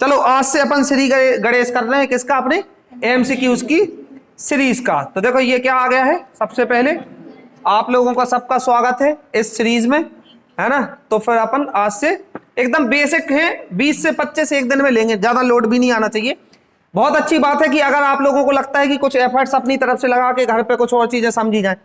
चलो आज से अपन श्री गणेश कर रहे हैं किसका, अपने एमसीक्यूज की सीरीज का। तो देखो ये क्या आ गया है, सबसे पहले आप लोगों का सबका स्वागत है इस सीरीज में, है ना। तो फिर अपन आज से एकदम बेसिक है, 20 से 25 एक दिन में लेंगे, ज्यादा लोड भी नहीं आना चाहिए। बहुत अच्छी बात है कि अगर आप लोगों को लगता है कि कुछ एफर्ट्स अपनी तरफ से लगा के घर पे कुछ और चीजें समझी जाए,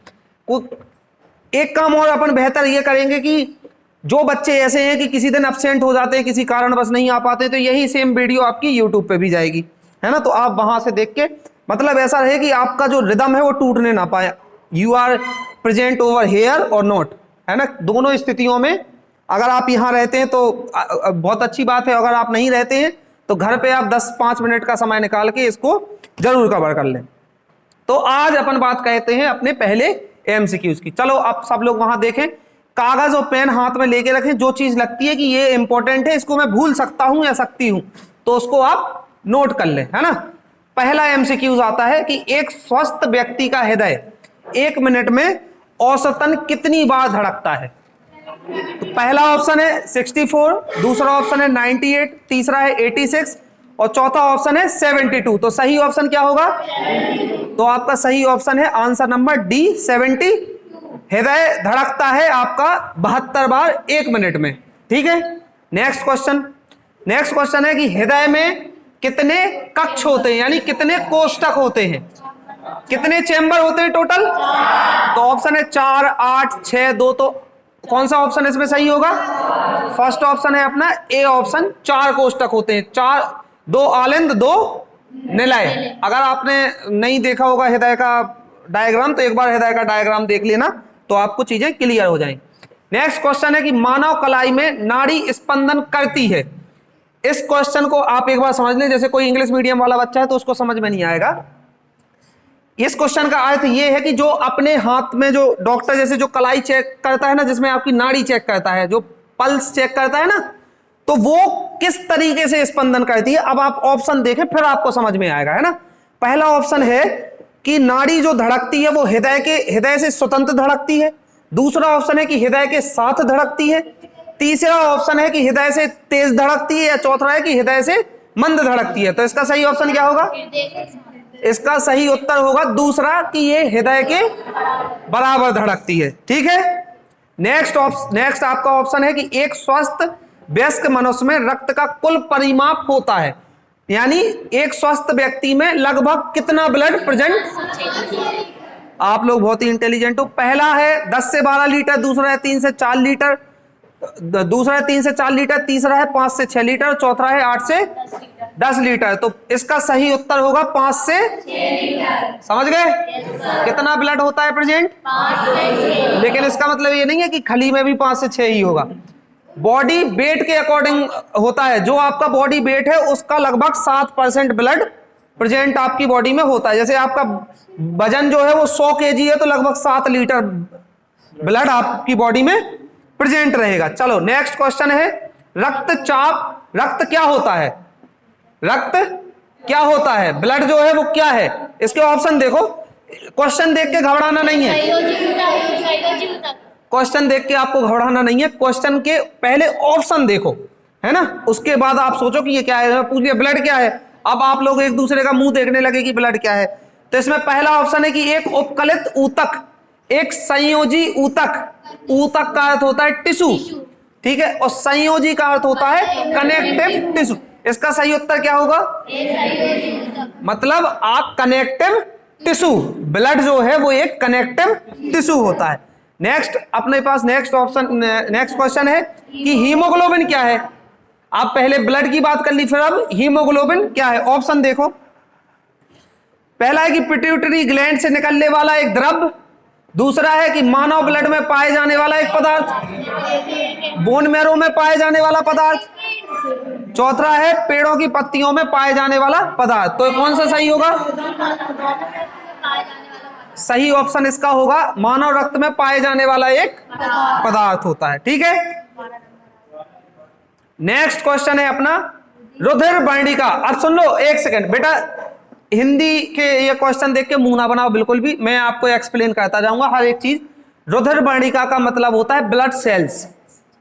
एक काम और अपन बेहतर ये करेंगे कि जो बच्चे ऐसे हैं कि किसी दिन एब्सेंट हो जाते हैं, किसी कारणवश नहीं आ पाते, तो यही सेम वीडियो आपकी यूट्यूब पे भी जाएगी, है ना। तो आप वहां से देख के मतलब ऐसा रहे कि आपका जो रिदम है वो टूटने ना पाए। You are present over here और नॉट, है ना। दोनों स्थितियों में अगर आप यहाँ रहते हैं तो बहुत अच्छी बात है, अगर आप नहीं रहते हैं तो घर पे आप 10-5 मिनट का समय निकाल के इसको जरूर कवर कर लें। तो आज अपन बात कहते हैं अपने पहले एमसीक्यूज की। चलो आप सब लोग वहां देखें, कागज और पेन हाथ में लेके रखें। जो चीज लगती है कि ये इंपॉर्टेंट है, इसको मैं भूल सकता हूं या सकती हूं, तो उसको आप नोट कर लें, है ना। पहला एमसीक्यूज आता है कि एक स्वस्थ व्यक्ति का हृदय 1 मिनट में औसतन कितनी बार धड़कता है। तो पहला ऑप्शन है 64, दूसरा ऑप्शन है 98, तीसरा है 86 और चौथा ऑप्शन है 72। तो सही ऑप्शन क्या होगा? तो आपका सही ऑप्शन है आंसर नंबर डी, 70। हृदय धड़कता है आपका 72 बार 1 मिनट में, ठीक है। नेक्स्ट क्वेश्चन है कि हृदय में कितने कक्ष होते हैं, यानी कितने कोष्ठक होते हैं, कितने चेंबर होते हैं टोटल? तो ऑप्शन है 4, 8, 6, 2। तो कौन सा ऑप्शन इसमें सही होगा? फर्स्ट ऑप्शन है अपना ए ऑप्शन, 4 कोष्ठक होते हैं। 4, 2 आलिंद 2 निलय। अगर आपने नहीं देखा होगा हृदय का डायग्राम, तो एक बार हृदय का डायग्राम देख लेना तो आपको चीजें क्लियर हो जाएंगी। नेक्स्ट क्वेश्चन है कि मानव कलाई में नाड़ी स्पंदन करती है। इस क्वेश्चन को आप एक बार समझ लें, जैसे कोई इंग्लिश मीडियम वाला बच्चा है तो उसको समझ में नहीं आएगा। इस क्वेश्चन का अर्थ ये है कि जो अपने हाथ में जो डॉक्टर जैसे जो कलाई चेक करता है ना, जिसमें आपकी नाड़ी चेक करता है, जो पल्स चेक करता है ना, तो वो किस तरीके से स्पंदन करती है। अब आप ऑप्शन देखें फिर आपको समझ में आएगा, है ना। पहला ऑप्शन है कि नाड़ी जो धड़कती है वो हृदय से स्वतंत्र धड़कती है। दूसरा ऑप्शन है कि हृदय के साथ धड़कती है। तीसरा ऑप्शन है कि हृदय से तेज धड़कती है, या चौथा है कि हृदय से मंद धड़कती है। तो इसका सही ऑप्शन क्या होगा? इसका सही उत्तर होगा दूसरा, कि ये हृदय के बराबर धड़कती है, ठीक है। नेक्स्ट आपका ऑप्शन है कि एक स्वस्थ वयस्क मनुष्य में रक्त का कुल परिमाप होता है, यानी एक स्वस्थ व्यक्ति में लगभग कितना ब्लड प्रेजेंट। आप लोग बहुत ही इंटेलिजेंट हो। पहला है 10 से 12 लीटर, दूसरा है 3 से 4 लीटर, तीसरा है 5 से 6 लीटर, चौथा है 8 से 10 लीटर। तो इसका सही उत्तर होगा 5 से 6 लीटर। समझ गए? कितना ब्लड होता है प्रेजेंट? 5 से 6। लेकिन इसका मतलब ये नहीं है कि खली में भी 5 से 6 ही होगा। बॉडी वेट के अकॉर्डिंग होता है। जो आपका बॉडी वेट है उसका लगभग 7% ब्लड प्रेजेंट आपकी बॉडी में होता है। जैसे आपका वजन जो है वो 100 kg है, तो लगभग 7 लीटर ब्लड आपकी बॉडी में प्रेजेंट रहेगा। चलो नेक्स्ट क्वेश्चन है रक्तचाप। रक्त क्या होता है? रक्त क्या होता है? ब्लड जो है वो क्या है? इसके ऑप्शन देखो। क्वेश्चन देख के घबराना नहीं है, क्वेश्चन देख के आपको घबराना नहीं है। क्वेश्चन के पहले ऑप्शन देखो, है ना, उसके बाद आप सोचो कि ये क्या है। पूछिए ब्लड क्या है। अब आप लोग एक दूसरे का मुंह देखने लगे कि ब्लड क्या है। तो इसमें पहला ऑप्शन है कि एक उपकलित ऊतक, एक संयोजी ऊतक। ऊतक का अर्थ होता है टिश्यू, ठीक है, और संयोजी का अर्थ होता है कनेक्टिव टिश्यू। इसका सही उत्तर क्या होगा? मतलब आप कनेक्टिव टिश्यू, ब्लड जो है वो एक कनेक्टिव टिश्यू होता है। नेक्स्ट अपने पास नेक्स्ट क्वेश्चन है कि हीमोग्लोबिन क्या है। आप पहले ब्लड की बात कर ली, फिर अब हीमोग्लोबिन क्या है। ऑप्शन देखो। पहला है कि पिट्यूटरी ग्लैंड से निकलने वाला एक द्रव, दूसरा है कि मानव ब्लड में पाए जाने वाला एक पदार्थ, बोन मैरो में पाए जाने वाला पदार्थ, चौथा है पेड़ों की पत्तियों में पाए जाने वाला पदार्थ। तो कौन सा सही होगा? सही ऑप्शन इसका होगा मानव रक्त में पाए जाने वाला एक पदार्थ होता है, ठीक है। नेक्स्ट क्वेश्चन है अपना रुधिर वर्णिका। अब सुन लो, एक सेकंड बेटा, हिंदी के ये क्वेश्चन देख के मुंह ना बनाओ बिल्कुल भी, मैं आपको एक्सप्लेन करता जाऊंगा हर एक चीज। रुधिर वर्णिका का मतलब होता है ब्लड सेल्स,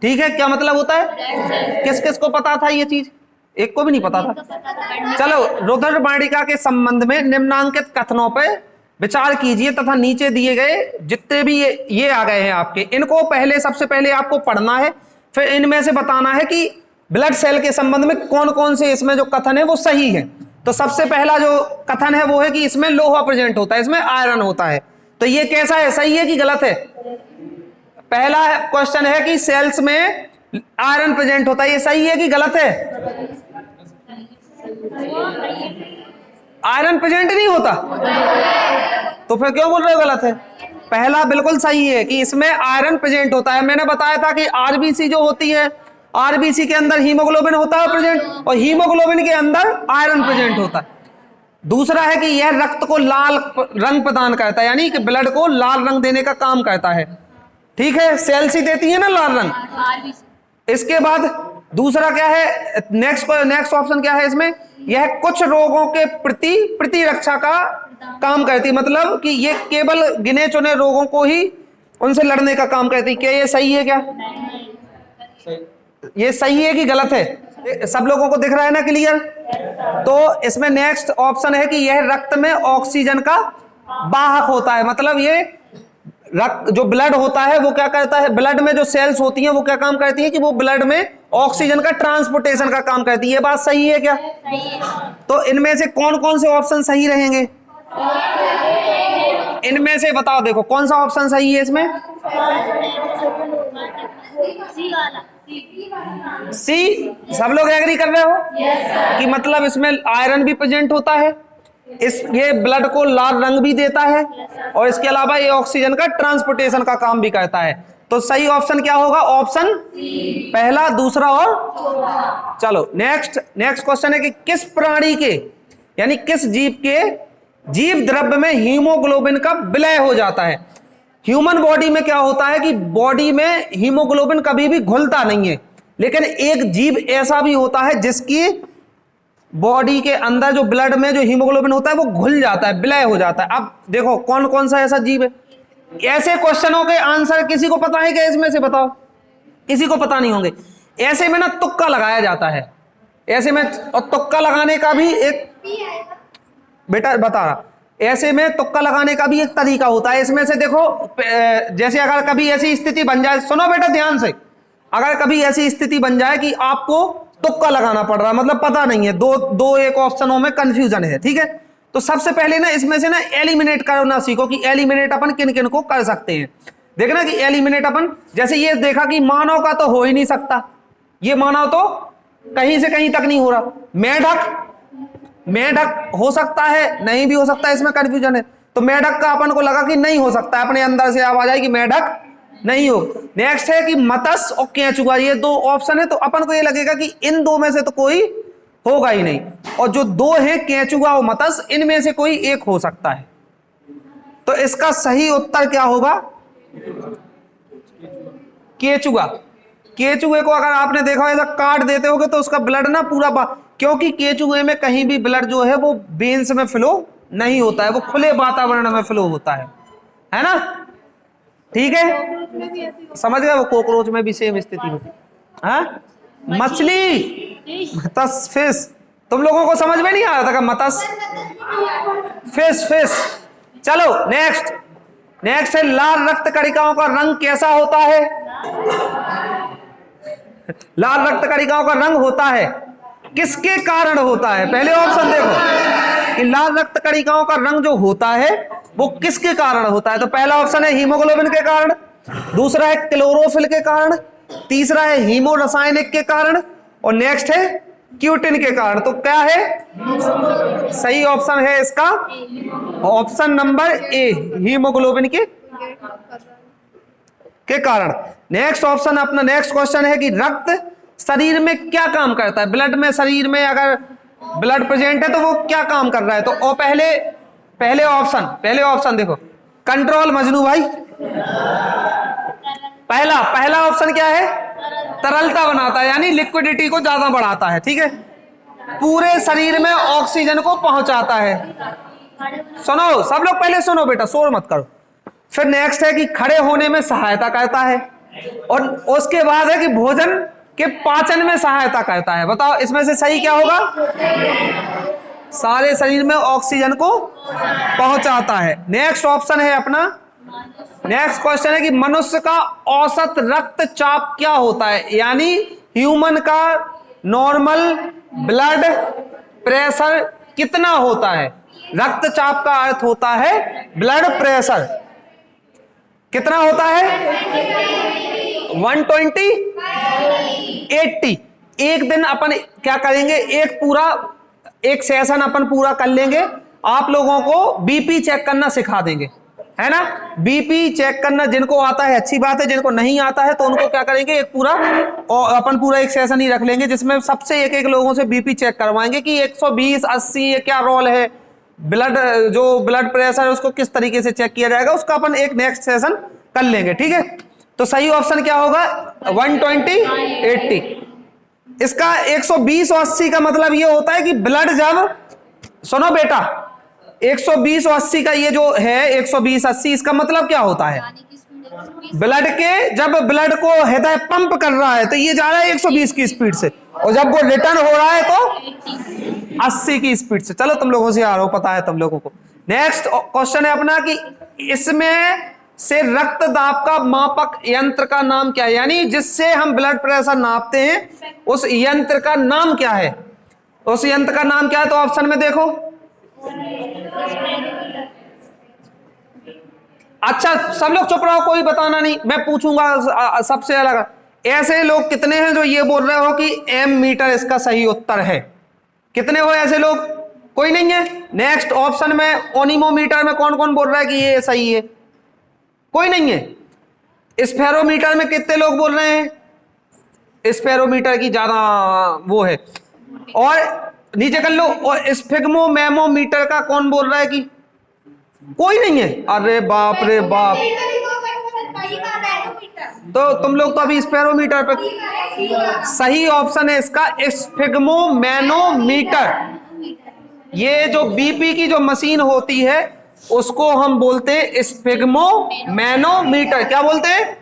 ठीक है। क्या मतलब होता है? किस किस को पता था ये चीज? एक को भी नहीं पता था। चलो, रुधिर वाहिका के संबंध में निम्नांकित कथनों पर विचार कीजिए तथा नीचे दिए गए जितने भी ये आ गए हैं आपके, इनको पहले सबसे पहले आपको पढ़ना है, फिर इनमें से बताना है कि ब्लड सेल के संबंध में कौन कौन से इसमें जो कथन है वो सही है। तो सबसे पहला जो कथन है वो है कि इसमें लोहा प्रेजेंट होता है, इसमें आयरन होता है। तो ये कैसा है, सही है कि गलत है? पहला क्वेश्चन है कि सेल्स में आयरन प्रेजेंट होता है, ये सही है कि गलत है? आयरन प्रेजेंट नहीं होता तो फिर क्यों बोल रहे हो गलत है? पहला बिल्कुल सही है कि इसमें आयरन प्रेजेंट होता है। मैंने बताया था कि आरबीसी जो होती है, आरबीसी के अंदर हीमोग्लोबिन होता है प्रेजेंट, और हीमोग्लोबिन के अंदर आयरन प्रेजेंट होता है। दूसरा है कि यह रक्त को लाल रंग प्रदान करता है, यानी कि ब्लड को लाल रंग देने का काम करता है। ठीक है, सेल्स ही देती है ना लाल रंग। इसके बाद दूसरा क्या है, नेक्स्ट ऑप्शन क्या है इसमें, यह कुछ रोगों के प्रति प्रतिरक्षा का काम करती है, मतलब कि ये केवल गिने चुने रोगों को ही उनसे लड़ने का काम करती है। क्या ये सही है? क्या ये सही है कि गलत है? सब लोगों को दिख रहा है ना क्लियर? तो इसमें नेक्स्ट ऑप्शन है कि यह रक्त में ऑक्सीजन का वाहक होता है, मतलब ये रक्त जो ब्लड होता है वो क्या करता है, ब्लड में जो सेल्स होती हैं वो क्या काम करती है कि वो ब्लड में ऑक्सीजन का ट्रांसपोर्टेशन का काम करती है। ये बात सही है क्या? सही है। तो इनमें से कौन कौन से ऑप्शन सही रहेंगे? इनमें से बताओ, देखो कौन सा ऑप्शन सही है इसमें? सी। सब लोग एग्री कर रहे हो? कि मतलब इसमें आयरन भी प्रेजेंट होता है, ये ब्लड को लाल रंग भी देता है, और इसके अलावा ये ऑक्सीजन का ट्रांसपोर्टेशन का काम भी करता है। तो सही ऑप्शन क्या होगा? ऑप्शन पहला, दूसरा और। चलो नेक्स्ट क्वेश्चन है कि किस प्राणी के यानी किस जीव के जीव द्रव्य में हीमोग्लोबिन का विलय हो जाता है? ह्यूमन बॉडी में क्या होता है कि बॉडी में हीमोग्लोबिन कभी भी घुलता नहीं है, लेकिन एक जीव ऐसा भी होता है जिसकी बॉडी के अंदर जो ब्लड में जो हीमोग्लोबिन होता है वो घुल जाता है, विलय हो जाता है। अब देखो कौन कौन सा ऐसा जीव है। ऐसे क्वेश्चनों के आंसर किसी को पता है क्या? इसमें से बताओ, किसी को पता नहीं होंगे। ऐसे में ना तुक्का लगाया जाता है, ऐसे में, और तुक्का लगाने का भी एक, बेटा बता रहा, ऐसे में तुक्का लगाने का भी एक तरीका होता है। इसमें से देखो, जैसे अगर कभी ऐसी स्थिति बन जाए, सुनो बेटा ध्यान से, अगर कभी ऐसी स्थिति बन जाए कि आपको तुक्का लगाना पड़ रहा है, मतलब पता नहीं है, दो एक ऑप्शनों में कंफ्यूजन है, ठीक है, तो सबसे पहले ना इसमें से ना एलिमिनेट करना सीखो कि एलिमिनेट अपन किन किन को कर सकते हैं। देखना कि एलिमिनेट अपन, जैसे ये देखा कि मानव का तो हो ही नहीं सकता, ये मानव तो कहीं से कहीं तक नहीं हो रहा। मेढक हो सकता है, नहीं भी हो सकता, इसमें कंफ्यूजन है। तो मेढक का अपन को लगा कि नहीं हो सकता, अपने अंदर से आवाज आई कि मेढक नहीं हो। नेक्स्ट है कि मत्स्य और केंचुआ, ये दो ऑप्शन है, तो अपन को ये लगेगा कि इन दो में से तो कोई होगा ही नहीं, और जो दो है केंचुआ और मत्स्य, इनमें से कोई एक हो सकता है। तो इसका सही उत्तर क्या होगा? केंचुआ। केंचुए को अगर आपने देखा ऐसा काट देते होगे तो उसका ब्लड ना पूरा क्योंकि केंचुए में कहीं भी ब्लड जो है वो वेन्स में फ्लो नहीं होता है, वो खुले वातावरण में फ्लो होता है ना? ठीक है, समझ गए? वो कॉकरोच में भी सेम स्थिति होती है। मछली, मत्स्य, फिश, तुम लोगों को समझ में नहीं आ रहा था का मत्स्य, फिश। चलो नेक्स्ट है लाल रक्त कणिकाओं का रंग कैसा होता है? लाल रक्त कणिकाओं का रंग होता है किसके कारण होता है? पहले ऑप्शन देखो कि लाल रक्त कणिकाओं का रंग जो होता है वो किसके कारण होता है। तो पहला ऑप्शन है हीमोग्लोबिन के कारण, दूसरा है क्लोरोफिल के कारण, तीसरा है हीमो रासायनिक के कारण, और नेक्स्ट है क्यूटिन के कारण। तो क्या है सही ऑप्शन? है इसका ऑप्शन नंबर ए, हीमोग्लोबिन के कारण। नेक्स्ट ऑप्शन, अपना नेक्स्ट क्वेश्चन है कि रक्त शरीर में क्या काम करता है? ब्लड में, शरीर में अगर ब्लड प्रेजेंट है तो वो क्या काम कर रहा है? तो पहले ऑप्शन देखो, कंट्रोल मजनू भाई। पहला ऑप्शन क्या है? तरलता बनाता है, यानी लिक्विडिटी को ज्यादा बढ़ाता है, ठीक है, पूरे शरीर में ऑक्सीजन को पहुंचाता है। सुनो सब लोग, पहले सुनो बेटा, शोर मत करो। फिर नेक्स्ट है कि खड़े होने में सहायता करता है, और उसके बाद है कि भोजन कि पाचन में सहायता करता है। बताओ इसमें से सही क्या होगा? सारे शरीर में ऑक्सीजन को पहुंचाता है। नेक्स्ट ऑप्शन है अपना, नेक्स्ट क्वेश्चन है कि मनुष्य का औसत रक्तचाप क्या होता है, यानी ह्यूमन का नॉर्मल ब्लड प्रेशर कितना होता है? रक्तचाप का अर्थ होता है ब्लड प्रेशर। कितना होता है? 120, 80। एक दिन अपन क्या करेंगे, एक सेशन अपन पूरा कर लेंगे, आप लोगों को बीपी चेक करना सिखा देंगे, है ना। बीपी चेक करना जिनको आता है अच्छी बात है, जिनको नहीं आता है तो उनको क्या करेंगे, अपन पूरा एक सेशन ही रख लेंगे जिसमें सबसे एक लोगों से बीपी चेक करवाएंगे कि 120, 80 ये क्या रोल है, जो ब्लड प्रेशर है उसको किस तरीके से चेक किया जाएगा, उसका अपन एक नेक्स्ट सेशन कर लेंगे, ठीक है। तो सही ऑप्शन क्या होगा? 120, 80। इसका 120 और 80 का मतलब ये होता है कि ब्लड जब, सुनो बेटा, 120 और 80 का ये जो है 120, 80, इसका मतलब क्या होता है? ब्लड के, जब ब्लड को हृदय पंप कर रहा है तो ये जा रहा है 120 की स्पीड से, और जब वो रिटर्न हो रहा है तो 80 की स्पीड से। चलो तुम लोगों से आ रहा हो, पता है तुम लोगों को। नेक्स्ट क्वेश्चन है अपना कि इसमें से रक्त दाब का मापक यंत्र का नाम क्या है, यानी जिससे हम ब्लड प्रेशर नापते हैं उस यंत्र का नाम क्या है? उस यंत्र का नाम क्या है? तो ऑप्शन में देखो। अच्छा सब लोग चुप रहो, कोई बताना नहीं, मैं पूछूंगा सबसे अलग। ऐसे लोग कितने हैं जो ये बोल रहे हो कि एम मीटर इसका सही उत्तर है? कितने हो ऐसे लोग? कोई नहीं है। नेक्स्ट ऑप्शन में ओनिमोमीटर में कौन कौन बोल रहा है कि ये सही है? कोई नहीं है। स्फेरोमीटर में कितने लोग बोल रहे हैं? स्फेरोमीटर की ज्यादा वो है। और नीचे कर लो, और स्फिग्मोमेमोमीटर का कौन बोल रहा है कि? कोई नहीं है। अरे बाप रे बाप, तो तुम लोग तो अभी स्फेरोमीटर पे। सही ऑप्शन है इसका स्फिग्मोमेनोमीटर। ये जो बीपी की जो मशीन होती है उसको हम बोलते हैं स्फिग्मोमेनोमीटर। क्या बोलते हैं?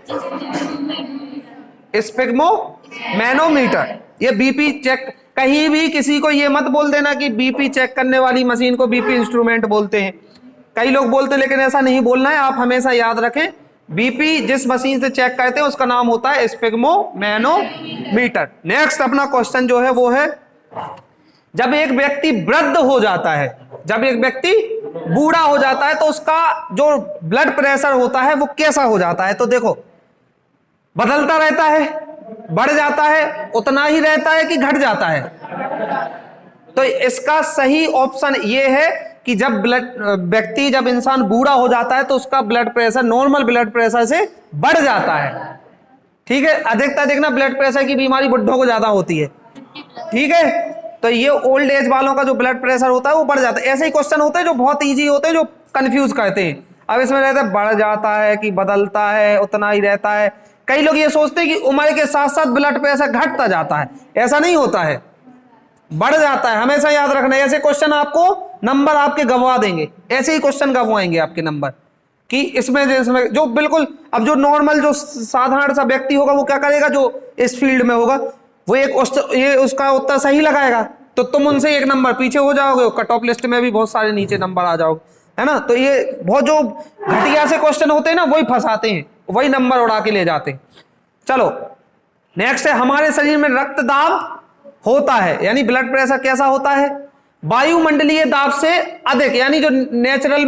स्फिग्मोमेनोमीटर। ये बीपी चेक, कहीं भी किसी को ये मत बोल देना कि बीपी चेक करने वाली मशीन को बीपी इंस्ट्रूमेंट बोलते हैं। कई लोग बोलते हैं, लेकिन ऐसा नहीं बोलना है। आप हमेशा याद रखें, बीपी जिस मशीन से चेक करते हैं उसका नाम होता है स्फिग्मोमेनोमीटर। नेक्स्ट अपना क्वेश्चन जो है वो है, जब एक व्यक्ति वृद्ध हो जाता है, जब एक व्यक्ति बूढ़ा हो जाता है तो उसका जो ब्लड प्रेशर होता है वो कैसा हो जाता है? तो देखो, बदलता रहता है, बढ़ जाता है, उतना ही रहता है कि घट जाता है? तो इसका सही ऑप्शन ये है कि जब इंसान बूढ़ा हो जाता है तो उसका blood pressure normal blood pressure से बढ़ जाता है, ठीक है। अधिकतर देखना ब्लड प्रेशर की बीमारी बुढ़ों को ज्यादा होती है, ठीक है। तो ये ओल्ड एज वालों का जो ब्लड प्रेशर होता है वो बढ़ जाता है। ऐसे ही क्वेश्चन होते हैं जो बहुत इजी होते हैं, जो कंफ्यूज करते हैं। अब इसमें रहता है बढ़ जाता है कि बदलता है, उतना ही रहता है। कई लोग ये सोचते हैं कि उम्र के साथ साथ ब्लड प्रेशर घटता जाता है, ऐसा नहीं होता है, बढ़ जाता है। हमेशा याद रखना, ऐसे क्वेश्चन आपको नंबर आपके गंवा देंगे, ऐसे ही क्वेश्चन गंवाएंगे आपके नंबर कि इसमें जो बिल्कुल, अब जो नॉर्मल जो साधारण सा व्यक्ति होगा वो क्या करेगा, जो इस फील्ड में होगा वो ये उसका उत्तर सही लगाएगा तो तुम उनसे एक नंबर पीछे हो जाओगे, कट ऑफ लिस्ट में भी बहुत सारे नीचे नंबर आ जाओगे, है ना। तो ये बहुत जो घटिया से क्वेश्चन होते हैं ना वही फंसाते हैं, वही नंबर उड़ा के ले जाते हैं। चलो नेक्स्ट है, हमारे शरीर में रक्त दाब होता है, यानी ब्लड प्रेशर कैसा होता है? वायुमंडलीय दाब से अधिक, यानी जो नेचुरल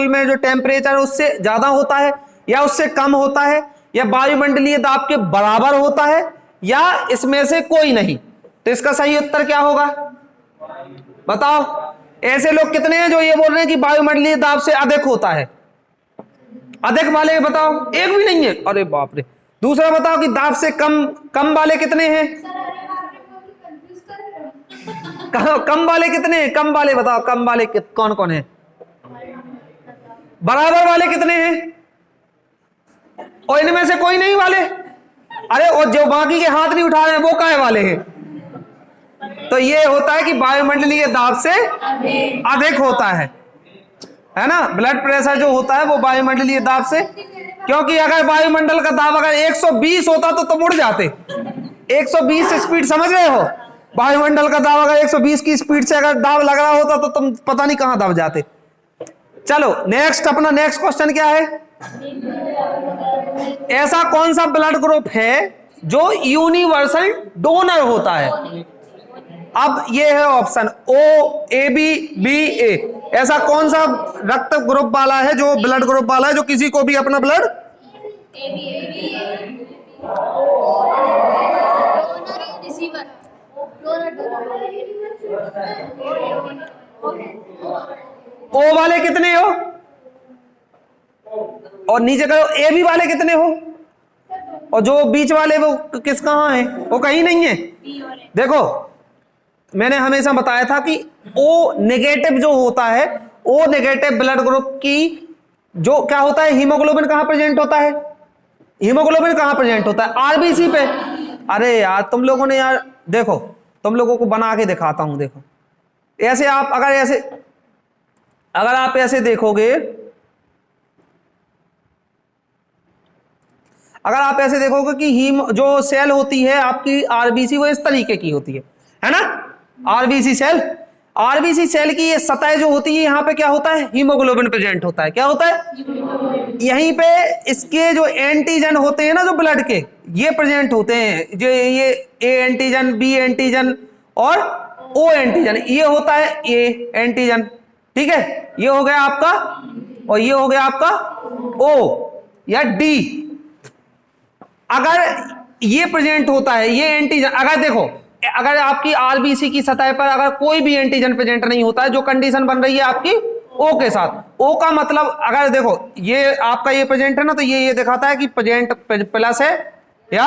में जो टेम्परेचर है उससे ज्यादा होता है, या उससे कम होता है, या वायुमंडलीय दाब के बराबर होता है, या इसमें से कोई नहीं। तो इसका सही उत्तर क्या होगा? बताओ। ऐसे लोग कितने हैं जो ये बोल रहे हैं कि वायुमंडलीय दाब से अधिक होता है? अधिक वाले बताओ, एक भी नहीं है। अरे बाप रे। दूसरा बताओ कि दाब से कम वाले कितने हैं? कम वाले कितने हैं? कम वाले बताओ, कम वाले कौन कौन है? बराबर वाले कितने हैं? और इनमें से कोई नहीं वाले? अरे और जो बाकी के हाथ नहीं उठा रहे हैं वो काहे वाले हैं? तो ये होता है कि वायुमंडलीय दाब से अधिक होता है ना। ब्लड प्रेशर जो होता है वो वायुमंडलीय दाब से, क्योंकि अगर वायुमंडल का दाब अगर 120 होता तो तुम उड़ जाते, 120 स्पीड, समझ रहे हो? वायुमंडल का दाब अगर 120 की स्पीड से अगर दाब लग रहा होता तो तुम पता नहीं कहां दब जाते। चलो नेक्स्ट, अपना नेक्स्ट क्वेश्चन क्या है? ऐसा कौन सा ब्लड ग्रुप है जो यूनिवर्सल डोनर होता है? अब ये है ऑप्शन ओ, ए बी, बी, ए। ऐसा कौन सा रक्त ग्रुप वाला है, जो ब्लड ग्रुप वाला है, जो किसी को भी अपना ब्लड ओ वाले कितने हो और नीचे करो ए बी वाले कितने हो, और जो बीच वाले वो किस कहां है? वो कहीं नहीं है। देखो मैंने हमेशा बताया था कि ओ नेगेटिव जो होता है, ओ नेगेटिव ब्लड ग्रुप की जो क्या होता है, हीमोग्लोबिन कहां प्रेजेंट होता है? हीमोग्लोबिन कहां प्रेजेंट होता है? आरबीसी पे। अरे यार तुम लोगों ने यार, देखो तुम लोगों को बना के दिखाता हूं। देखो ऐसे आप अगर आप ऐसे देखोगे, अगर आप ऐसे देखोगे कि हीम जो सेल होती है आपकी आरबीसी, वो इस तरीके की होती है ना? आरबीसी सेल, आरबीसी सेल की ये सतह जो होती है, यहां पे क्या होता है? हीमोग्लोबिन प्रेजेंट होता है। क्या होता है? यहीं पे इसके जो एंटीजन होते हैं ना, जो ब्लड के, ये प्रेजेंट होते हैं। जो ये ए एंटीजन, बी एंटीजन और ओ एंटीजन, ये होता है ए एंटीजन। ठीक है, ये हो गया आपका, और ये हो गया आपका ओ या डी। अगर ये प्रेजेंट होता है, ये एंटीजन, अगर देखो अगर आपकी आरबीसी की सतह पर अगर कोई भी एंटीजन प्रेजेंट नहीं होता है, जो कंडीशन बन रही है आपकी ओ के साथ, ओ का मतलब अगर देखो ये आपका ये प्रेजेंट है ना, तो ये दिखाता है कि प्रेजेंट प्लस है, या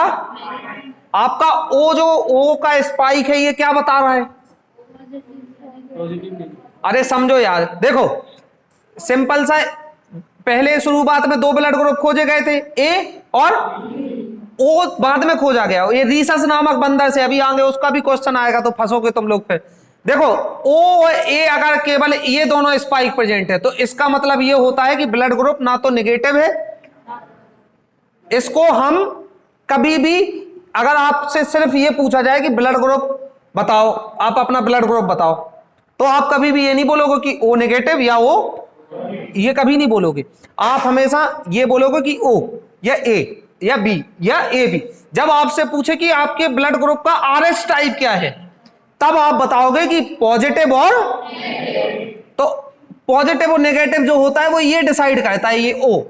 आपका ओ जो ओ का स्पाइक है, ये क्या बता रहा है? अरे समझो यार, देखो सिंपल सा, पहले शुरुआत में दो ब्लड ग्रुप खोजे गए थे, ए और ओ बाद में खोजा गया। ये रीसस नामक बंदर से, अभी आगे उसका भी क्वेश्चन आएगा तो फंसोगे तुम लोग। फिर देखो ओ और ए अगर केवल ये दोनों स्पाइक प्रेजेंट है, तो इसका मतलब ये होता है कि ब्लड ग्रुप ना तो नेगेटिव है, इसको हम कभी भी, अगर आपसे सिर्फ ये पूछा जाए कि ब्लड ग्रुप बताओ, आप अपना ब्लड ग्रुप बताओ, तो आप कभी भी ये नहीं बोलोगे कि ओ नेगेटिव या ओ, ये कभी नहीं बोलोगे। आप हमेशा ये बोलोगे कि ओ या ए या बी या ए बी। जब आपसे पूछे कि आपके ब्लड ग्रुप का आरएच टाइप क्या है, तब आप बताओगे कि पॉजिटिव और, तो पॉजिटिव और नेगेटिव जो होता है वो ये डिसाइड करता है, ये ओ।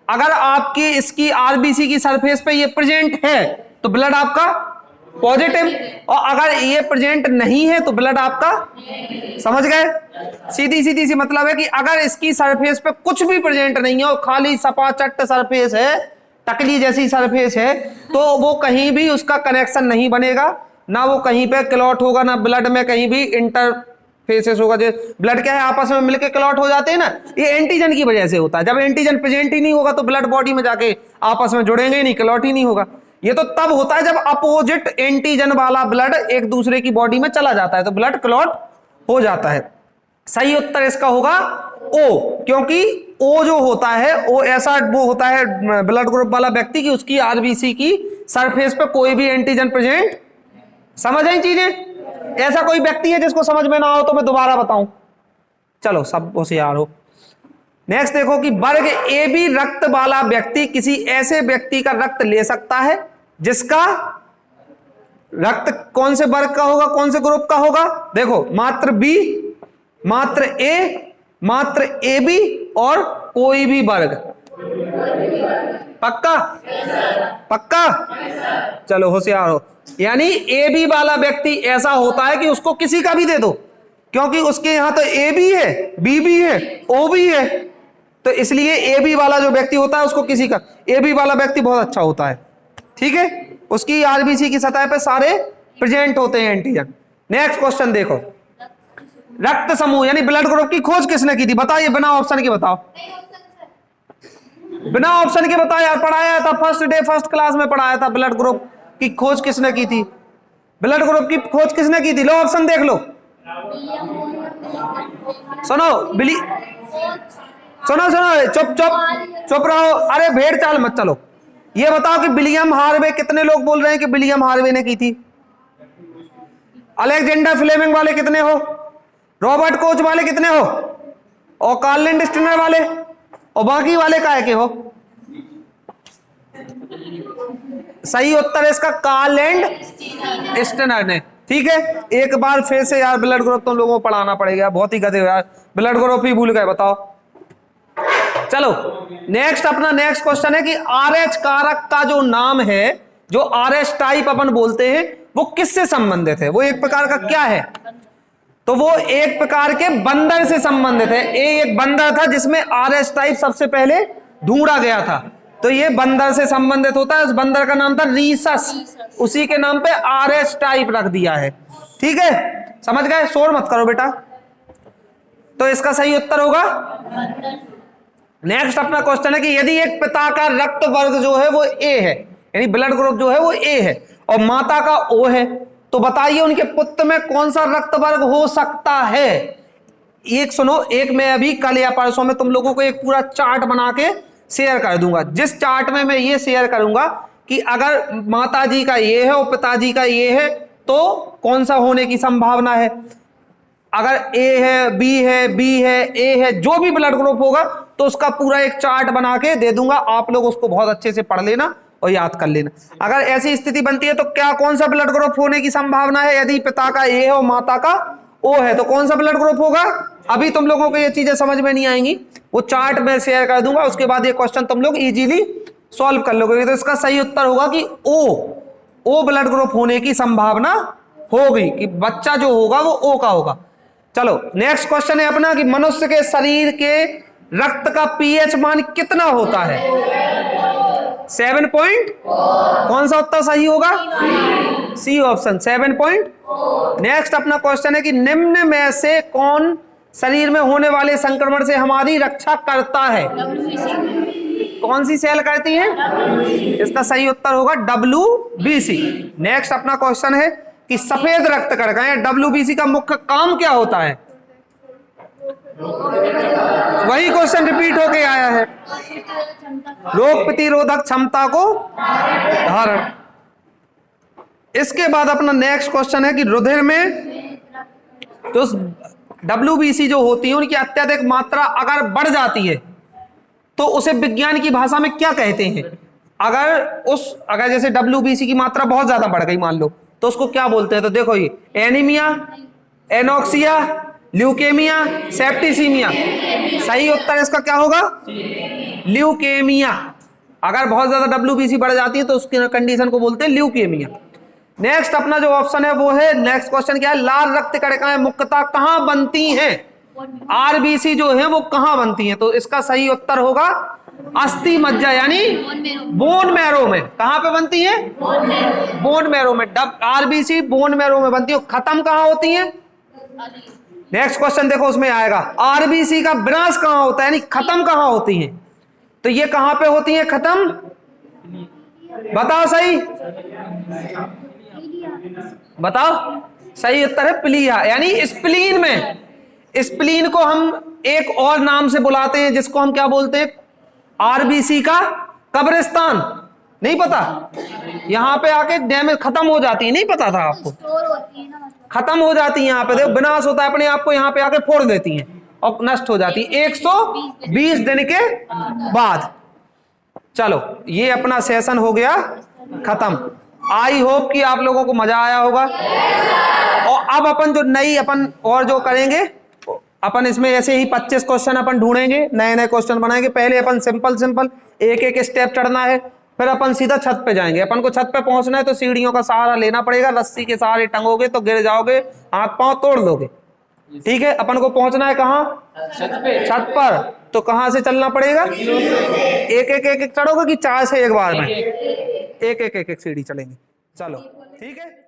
अगर आपकी इसकी आरबीसी की सरफेस पे ये प्रेजेंट है तो ब्लड आपका पॉजिटिव, और अगर ये प्रेजेंट नहीं है तो ब्लड आपका, समझ गए? सीधी सीधी सी मतलब है कि अगर इसकी सरफेस पे कुछ भी प्रेजेंट नहीं है और खाली सपाचट सरफेस है, टकली जैसी सरफेस है, तो वो कहीं भी उसका कनेक्शन नहीं बनेगा, ना वो कहीं पे क्लॉट होगा, ना ब्लड में कहीं भी इंटरफेसेस होगा। जो ब्लड क्या है, आपस में मिलकर क्लॉट हो जाते हैं ना, ये एंटीजन की वजह से होता है। जब एंटीजन प्रेजेंट ही नहीं होगा तो ब्लड बॉडी में जाके आपस में जुड़ेंगे ही नहीं, क्लॉट ही नहीं होगा। ये तो तब होता है जब अपोजिट एंटीजन वाला ब्लड एक दूसरे की बॉडी में चला जाता है, तो ब्लड क्लॉट हो जाता है। सही उत्तर इसका होगा ओ, क्योंकि ओ जो होता है, ओ ऐसा वो होता है ब्लड ग्रुप वाला व्यक्ति की उसकी आरबीसी की सरफेस पे कोई भी एंटीजन प्रेजेंट, समझ आई चीजें? ऐसा कोई व्यक्ति है जिसको समझ में ना हो तो मैं दोबारा बताऊं? चलो सब होशियार हो। नेक्स्ट देखो कि वर्ग ए बी रक्त वाला व्यक्ति किसी ऐसे व्यक्ति का रक्त ले सकता है जिसका रक्त कौन से वर्ग का होगा, कौन से ग्रुप का होगा? देखो मात्र बी, मात्र ए, मात्र ए बी और कोई भी वर्ग। पक्का? पक्का? चलो होशियार हो। यानी ए बी वाला व्यक्ति ऐसा होता है कि उसको किसी का भी दे दो, क्योंकि उसके यहां तो ए बी है, बी भी है, ओ भी है, तो इसलिए ए बी वाला जो व्यक्ति होता है उसको किसी का, ए बी वाला व्यक्ति बहुत अच्छा होता है। ठीक है, उसकी आरबीसी की सतह पे सारे प्रेजेंट होते हैं एंटीजन। नेक्स्ट क्वेश्चन देखो, रक्त समूह यानी ब्लड ग्रुप की खोज किसने की थी? बताइए, बिना ऑप्शन के बताओ, बिना ऑप्शन के बताओ यार। पढ़ाया था फर्स्ट डे फर्स्ट क्लास में पढ़ाया था, ब्लड ग्रुप की खोज किसने की थी? ब्लड ग्रुप की खोज किसने की थी? लो ऑप्शन देख लो, सुनो बिली, सुनो सुनो, चुप चुप चुप रहो, अरे भेड़ चाल मत चलो। ये बताओ कि विलियम हार्वे, कितने लोग बोल रहे हैं कि विलियम हार्वे ने की थी? अलेक्जेंडर फ्लेमिंग वाले कितने हो? रॉबर्ट कोच वाले कितने हो? और कार्ल स्टीनर वाले? और बाकी वाले काहे के हो? सही उत्तर है इसका कार्ल स्टीनर ने। ठीक है, एक बार फिर से यार ब्लड ग्रुप तुम लोगों को पढ़ाना पड़ेगा, बहुत ही गधे हो यार, ब्लड ग्रुप ही भूल गए। बताओ। चलो नेक्स्ट, अपना नेक्स्ट क्वेश्चन है कि RH कारक का जो नाम है, जो RH टाइप अपन बोलते हैं, वो किससे संबंधित है? वो एक प्रकार का क्या है? तो वो एक प्रकार के बंदर से संबंधित है। एक बंदर था जिसमें RH टाइप सबसे पहले ढूंढा गया था, तो ये बंदर से संबंधित होता है। उस बंदर का नाम था रीसस, उसी के नाम पे RH टाइप रख दिया है। ठीक है, समझ गए? शोर मत करो बेटा। तो इसका सही उत्तर होगा। नेक्स्ट अपना क्वेश्चन है कि यदि एक पिता का रक्त वर्ग जो है वो A है, यानी ब्लड ग्रुप जो है वो A है, और माता का O है, तो बताइए उनके पुत्र में कौन सा रक्त वर्ग हो सकता है? एक सुनो, एक मैं अभी कल या परसों में तुम लोगों को एक पूरा चार्ट बना के शेयर कर दूंगा, जिस चार्ट में मैं ये शेयर करूंगा कि अगर माता जी का ये है और पिताजी का ये है तो कौन सा होने की संभावना है। अगर A है, B है, B है, A है, जो भी ब्लड ग्रुप होगा तो उसका पूरा एक चार्ट बना के दे दूंगा, आप लोग उसको बहुत अच्छे से पढ़ लेना और याद कर लेना। अगर ऐसी स्थिति बनती है तो क्या कौन सा ब्लड ग्रुप होने की संभावना है? यदि पिता का A है और माता का O है तो कौन सा ब्लड ग्रुप होगा? अभी तुम लोगों को ये चीजें समझ में नहीं आएंगी, वो चार्ट में शेयर कर दूंगा, उसके बाद ये क्वेश्चन तुम लोग इजीली सॉल्व कर लोगे। तो इसका सही उत्तर होगा कि O ब्लड ग्रुप होने की संभावना होगी, कि बच्चा जो होगा वो O का होगा। चलो नेक्स्ट क्वेश्चन है अपना कि मनुष्य के शरीर के रक्त का pH मान कितना होता है? 7 पॉइंट। कौन सा उत्तर सही होगा? सी ऑप्शन, 7 नेक्स्ट अपना क्वेश्चन है कि निम्न में से कौन शरीर में होने वाले संक्रमण से हमारी रक्षा करता है? कौन सी सेल करती है? इसका सही उत्तर होगा WBC। नेक्स्ट अपना क्वेश्चन है कि सफेद रक्त कणिका या WBC का मुख्य काम क्या होता है? वही क्वेश्चन रिपीट होके आया है, रोग प्रतिरोधक क्षमता को धारण। इसके बाद अपना नेक्स्ट क्वेश्चन है कि रुधिर में तो WBC जो होती है उनकी अत्यधिक मात्रा अगर बढ़ जाती है तो उसे विज्ञान की भाषा में क्या कहते हैं? अगर जैसे WBC की मात्रा बहुत ज्यादा बढ़ गई मान लो, तो उसको क्या बोलते हैं? तो देखो ये एनीमिया, एनोक्सिया, ल्यूकेमिया, सेप्टिसीमिया। सही उत्तर इसका क्या होगा? ल्यूकेमिया। अगर बहुत ज्यादा WBC बढ़ जाती है तो उसकी कंडीशन को बोलते हैं ल्यूकेमिया। नेक्स्ट अपना जो ऑप्शन है वो है, नेक्स्ट क्वेश्चन क्या है? लाल रक्त कणिकाएं मुख्यतः कहां बनती हैं? RBC जो है वो कहां बनती हैं? तो इसका सही उत्तर होगा अस्थि मज्जा, यानी बोन मैरो में। कहां पे बनती है? बोन मैरो में। RBC बोन मैरो में बनती है। खत्म कहां होती है? नेक्स्ट क्वेश्चन देखो उसमें आएगा, RBC का विनाश कहां होता है, यानी खत्म कहां होती है? तो ये कहां पे होती है खत्म? बताओ सही, बताओ। सही उत्तर है प्लीहा, यानी स्प्लीन में। स्प्लीन को हम एक और नाम से बुलाते हैं जिसको हम क्या बोलते हैं? RBC का कब्रिस्तान। नहीं पता? यहां पे आके डैमेज खत्म हो जाती है, नहीं पता था आपको? खत्म हो जाती है यहाँ पे, देखो विनाश होता है अपने आप को, यहाँ पे आके फोड़ देती हैं और नष्ट हो जाती है 120 दिन के बाद। चलो ये अपना सेशन हो गया खत्म। आई होप कि आप लोगों को मजा आया होगा। और अब अपन जो नई अपन और जो करेंगे, अपन इसमें ऐसे ही 25 क्वेश्चन अपन ढूंढेंगे, नए नए क्वेश्चन बनाएंगे। पहले अपन सिंपल एक एक स्टेप चढ़ना है, फिर अपन सीधा छत पे जाएंगे। अपन को छत पे पहुंचना है तो सीढ़ियों का सहारा लेना पड़ेगा, रस्सी के सहारे टंगोगे तो गिर जाओगे, हाथ पांव तोड़ लोगे। ठीक है, अपन को पहुंचना है कहाँ? छत पर। तो कहां से चलना पड़ेगा? एक एक चढ़ोगे कि 4 से एक बार में? एक एक सीढ़ी चलेंगे। चलो ठीक है।